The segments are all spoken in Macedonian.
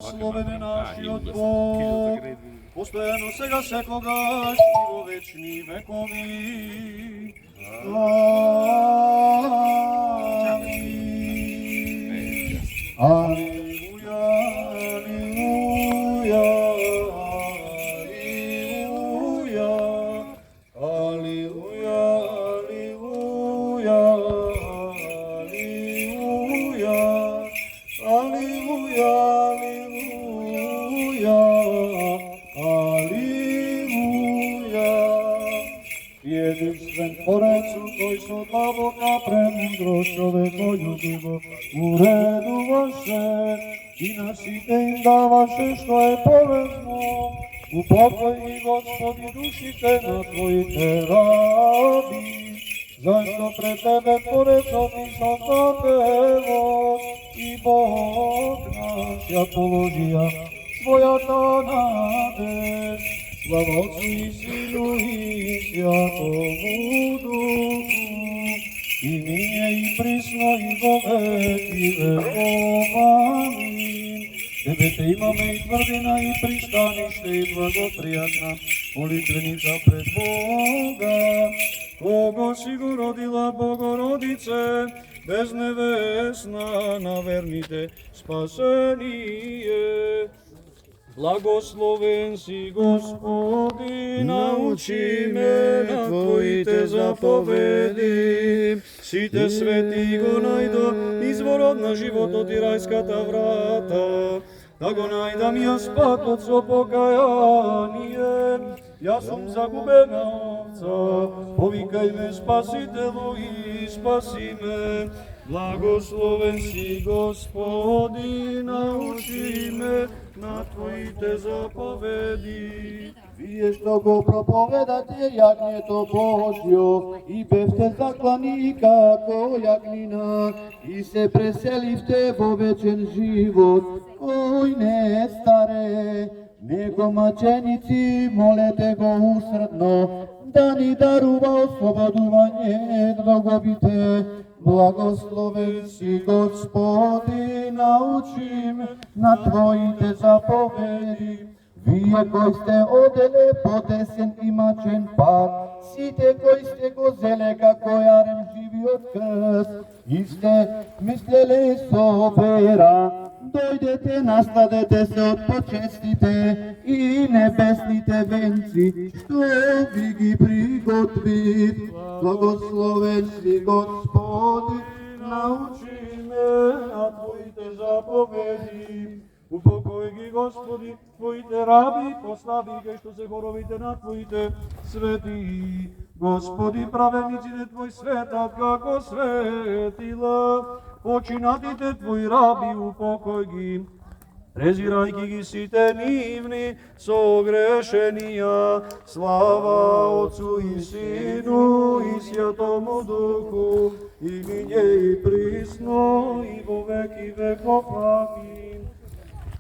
Slovene naši od Bog, postojano sega sekogaš i vo večni vekovi. Amin. Aleluja, aleluja, aleluja, aleluja, aleluja, aleluja, aleluja. Jedinstven Tvorecu, koji su od Boga premudro čoveku ljubivo u redu vaše i nasite im davaše što je povezno. U pokoj i Gospodi duši te natvojite rabi, zašto pred tebe Tvorec opisao zapelo i Bog naš ja položija svoja ta nade. Slava Otcu i Sinu i Svjatomu Duhu, i nije i prisno i vo veki vekov. Amin. Tebe te imame i tvrdina i pristanište i blagoprijatna molitvenica pred Boga. Kogo si go rodila Bogorodice, beznevesna, navernite spasenije. Blagosloven si Gospodi, nauči me na Tvojite zapovedi. Site sveti go najdo, izvor od na život od rajskata vrata. Da go najdam ja spat od svo pokajanije. Ja sam zagubena ovca, povikaj me spasitelu i spasi me. Blagosloven si Gospodi, nauči me na Tvojite zapovedi. Вие што го проповедате јагнето Божјо и бевте заклани како јагнина и се преселивте во вечен живот кој не старе. Него маченици молете го усрдно да ни дарува ослободување дроговите. Благословен си Господи, научи ме на Твоите заповеди. Вие кои сте оделе по десен и мачен пат, сите кои сте го зеле како јарем живиот крст, и сте мислеле со вера, дојдете, насладете се од почестите и небесните венци, што ви ги приготвив. Благословен си Господи, Научи ме на Твоите заповеди. Упокои ги, Господи, Твоите раби, постави ги, што се хоровите на Твоите свети. Господи, праведниците Твои светат како светила, починатите Твои раби, упокои ги, презирајќи ги сите нивни согрешенија. Слава Отцу и Сину и Свјатому Духу, и ниње и присно, и во веки веков. Амин.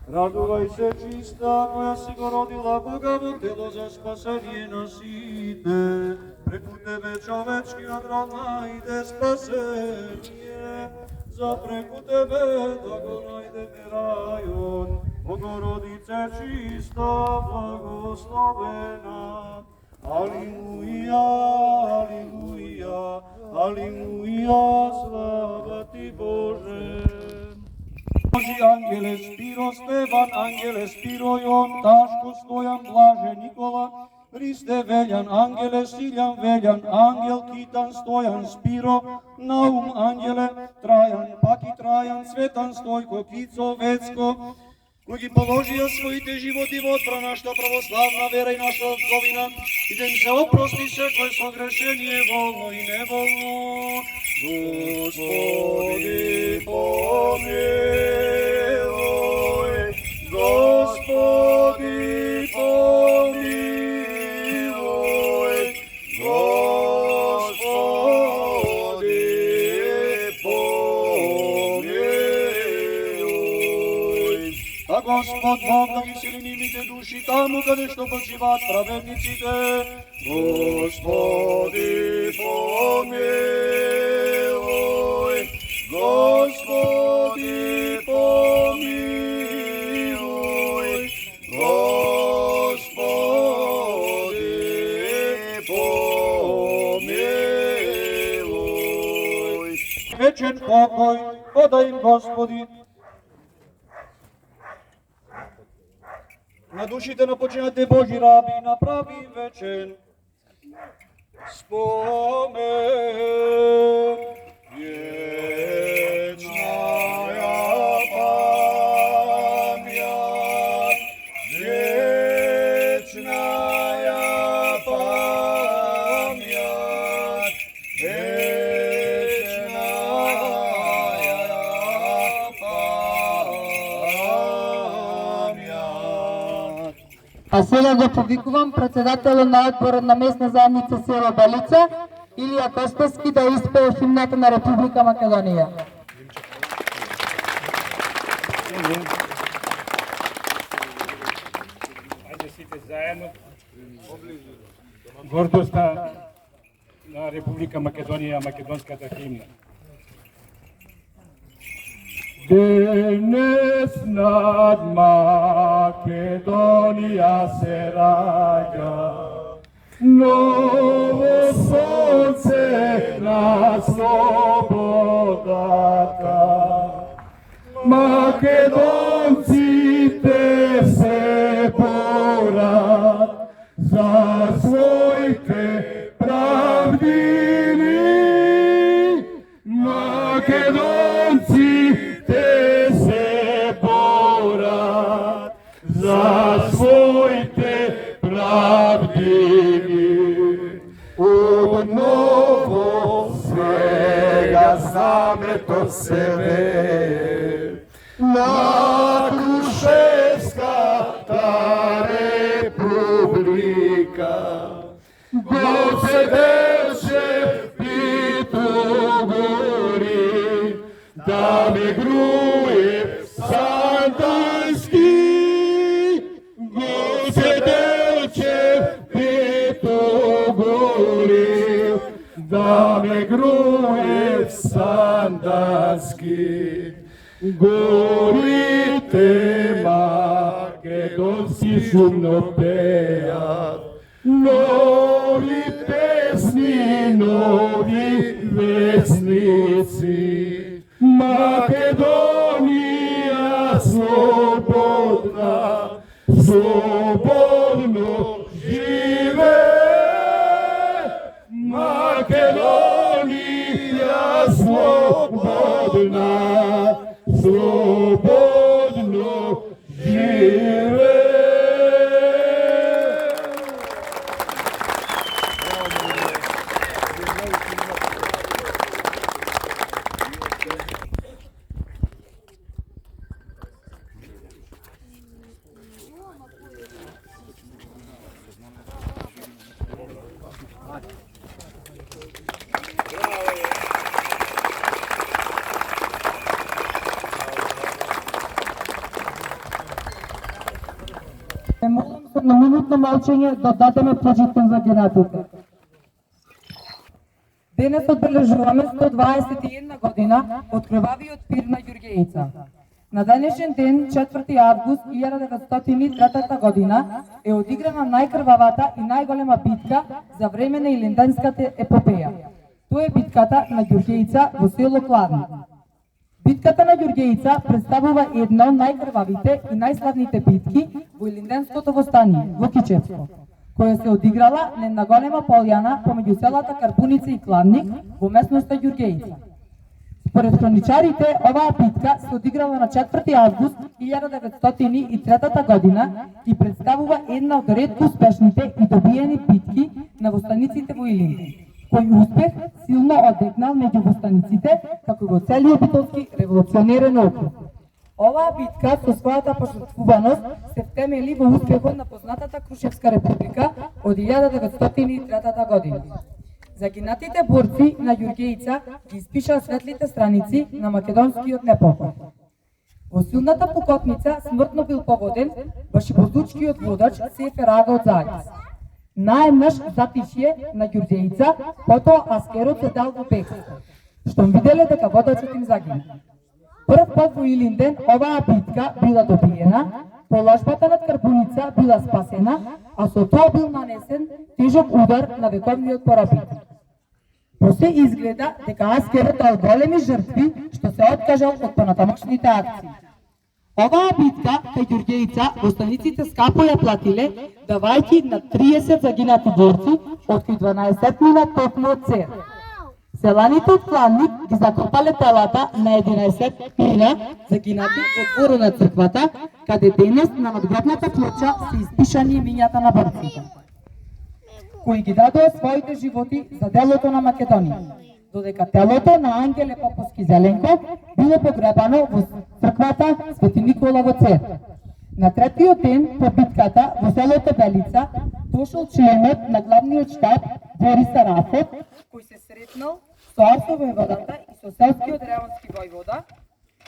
Радувај се, чиста, која си го родила Бога во тело за спасение на сите. Преку Тебе човечкиот род најде спасение. За преку Тебе да го најдеме рајот. Богородице чиста, благословена. Алилуја, алилуја, алилуја, слава Ти Боже. Божи ангеле Спиро, Стефан ангеле Спиро, Јон, Ташко, Стојан, Блаже, Никола, Христе Велјан, ангеле Силјан, Велјан, ангел Китан, Стојан, Спиро, Наум ангеле, Трајан, Паки Трајан, Цветан, Стојко, Кицо, Вецко, кои ги положија своите животи во одбрана нашата православна вера и нашата отковина, и да им се опрости секој согрешение волно и неволно. Господи, помилуј, Господи, помилуј, Господи, помилуј. А Господ Бог да ги сили нивните души таму каде што почиваат праведниците. Господи, помилуј, Господи, помилуј. вечен покой, подай им Господи. На душите на починалите Божи раби направи им вечен спомен. Вечная память, вечная память, вечная память. А сега го повикувам председателот на одборот на местна заедница село Белица, Илија Костовски, да испее химната на Република Македонија. Ајде сите заедно. Гордоста на Република Македонија, македонската химна. Денес над Македонија се раѓа ново сонце на слободата. Македонците се борат за своите правдини. Македонците се борат за своите правдини. Отново сега знамето се вее на Крушевската република. Гоце Делчев Питогори, да ме груе Сандански. Гоце Делчев Питогори, да ме груе Сандански. Горите македонски шумно пеят нови песни, нови весници. Македонија слободна, слободно живе. Македонија слободна, слободно живе. Молам се на минутно молчење да дадеме почитен за генатите. Денес одбележуваме 121 година од крвавиот пир на Ѓурѓеица. На денешен ден, 4 август 1903 година, е одиграна најкрвавата и најголема битка за време на Илинденската епопеја. Тоа е битката на Ѓурѓеица во село Кладник. Битката на Ѓурѓеица представува една од најкрвавите и најславните битки во Илинденското востание, во Кичевско, која се одиграла на една голема полјана помеѓу селата Карпуница и Кладник во местноста Ѓурѓеица. Според хроничарите, оваа битка се одиграла на 4 август 1903 година и представува една од ретко успешните и добиени битки на востаниците во Илинден, кој успех силно одекнал меѓу востаниците, како и во целиот битолски револуционерен округ. Оваа битка со својата пожртвуваност се втемели во успехот на познатата Крушевска република од 1903 година. Загинатите борци на Ѓурѓеица ги испиша светлите страници на македонскиот непокој. Во силната пукотница смртно бил погоден башибозучкиот водач Сефер Ага од Загис. Наеднаш затишје на Ѓурѓеица, потоа аскерот се дал во бегство, штом виделе дека водачот им загина. Прв пат во Илинден оваа битка била добиена, положбата над Карпуница била спасена, а со тоа бил нанесен тежок удар на вековниот поробител. После изгледа дека аскерот дал големи жртви што се откажал од понатамошните акции. Оваа битка кај Ѓурѓеица востаниците скапо ја платиле, давајќи на 30 загинати борци, од кои 12 мина токму од Цер. Селаните од Кланник ги закопале телата на 11 мина загинати во дворот на црквата, каде денес на надгробната плоча се испишани имињата на борците, кои ги дадоа своите животи за делото на Македонија, додека телото на Ангеле Поповски Зеленко било погребано во црквата Свети Никола во Цер. На третиот ден по битката во селото Белица дошол членот на главниот штаб Борис Арафов, кој се сретнал со Арсо војводата и со селскиот реонски војвода,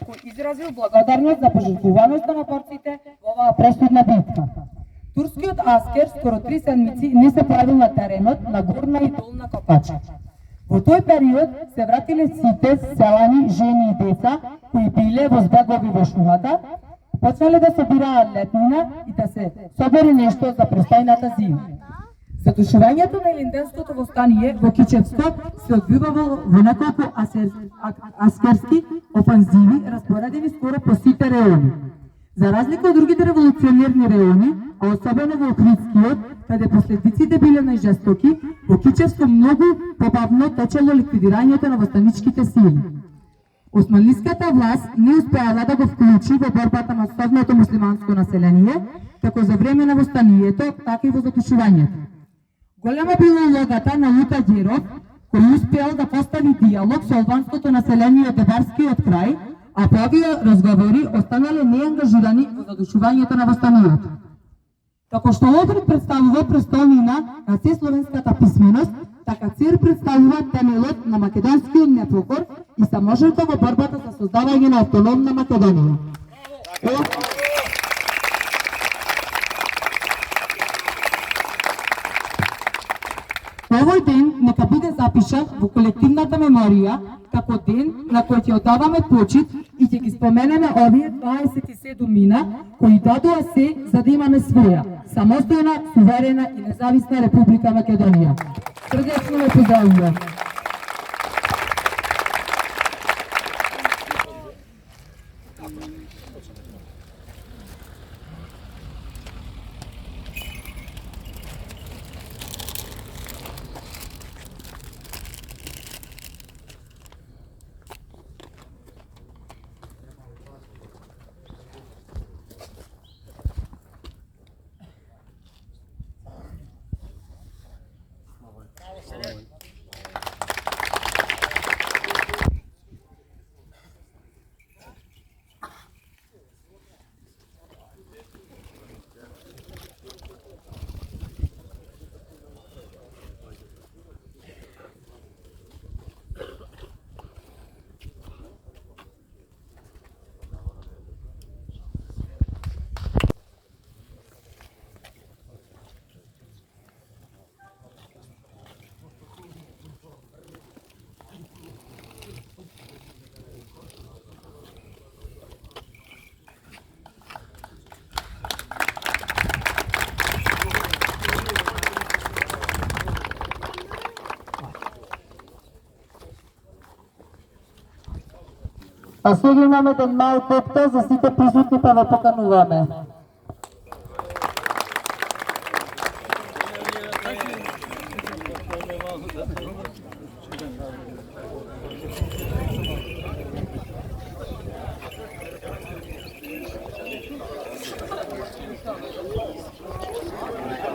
кој изразил благодарност за пожртвуваноста на борците во оваа пресудна битка. Турскиот аскер скоро 3 седмици не се појавил на теренот на Горна и Долна Копача. Во тој период се вратиле сите селани, жени и деца кои биле во збегови во шумата, почнале да собираат летнина и да се собери нешто за престојната зима. Задушувањето на Илинденското востание во Кичевско се одвивало во неколку аскерски офанзиви распоредени скоро по сите реони. За разлика од другите револуционерни реони, а особено во Охридскиот, каде последиците биле најжестоки, во Кичевско многу побавно течело ликвидирањето на востаничките сили. Османлиската власт не успеала да го вклучи во борбата на основното муслиманско население, како за време на востанието, така и во задушувањето. Голема била улогата на Лука Ѓеров, кој успеал да постави диалог со албанското население од Дебарскиот крај, а по овие разговори останале неангажирани во задушувањето на востанието. Како што Охрид представува престолнина на сесловенската писменост, така Цер представува темелот на македонскиот непокор и саможртва во борбата за создавање на автономна Македонија. Овој ден нека биде запишан во колективната меморија како ден на кој ќе одаваме почит и ќе ги споменеме овие 27 мина кои дадоа се за да имаме своја самостојна, суверена и независна Република Македонија. Срдечно ме поздравувам. А сега имаме еден мал коктел за сите присутни, па ве покануваме.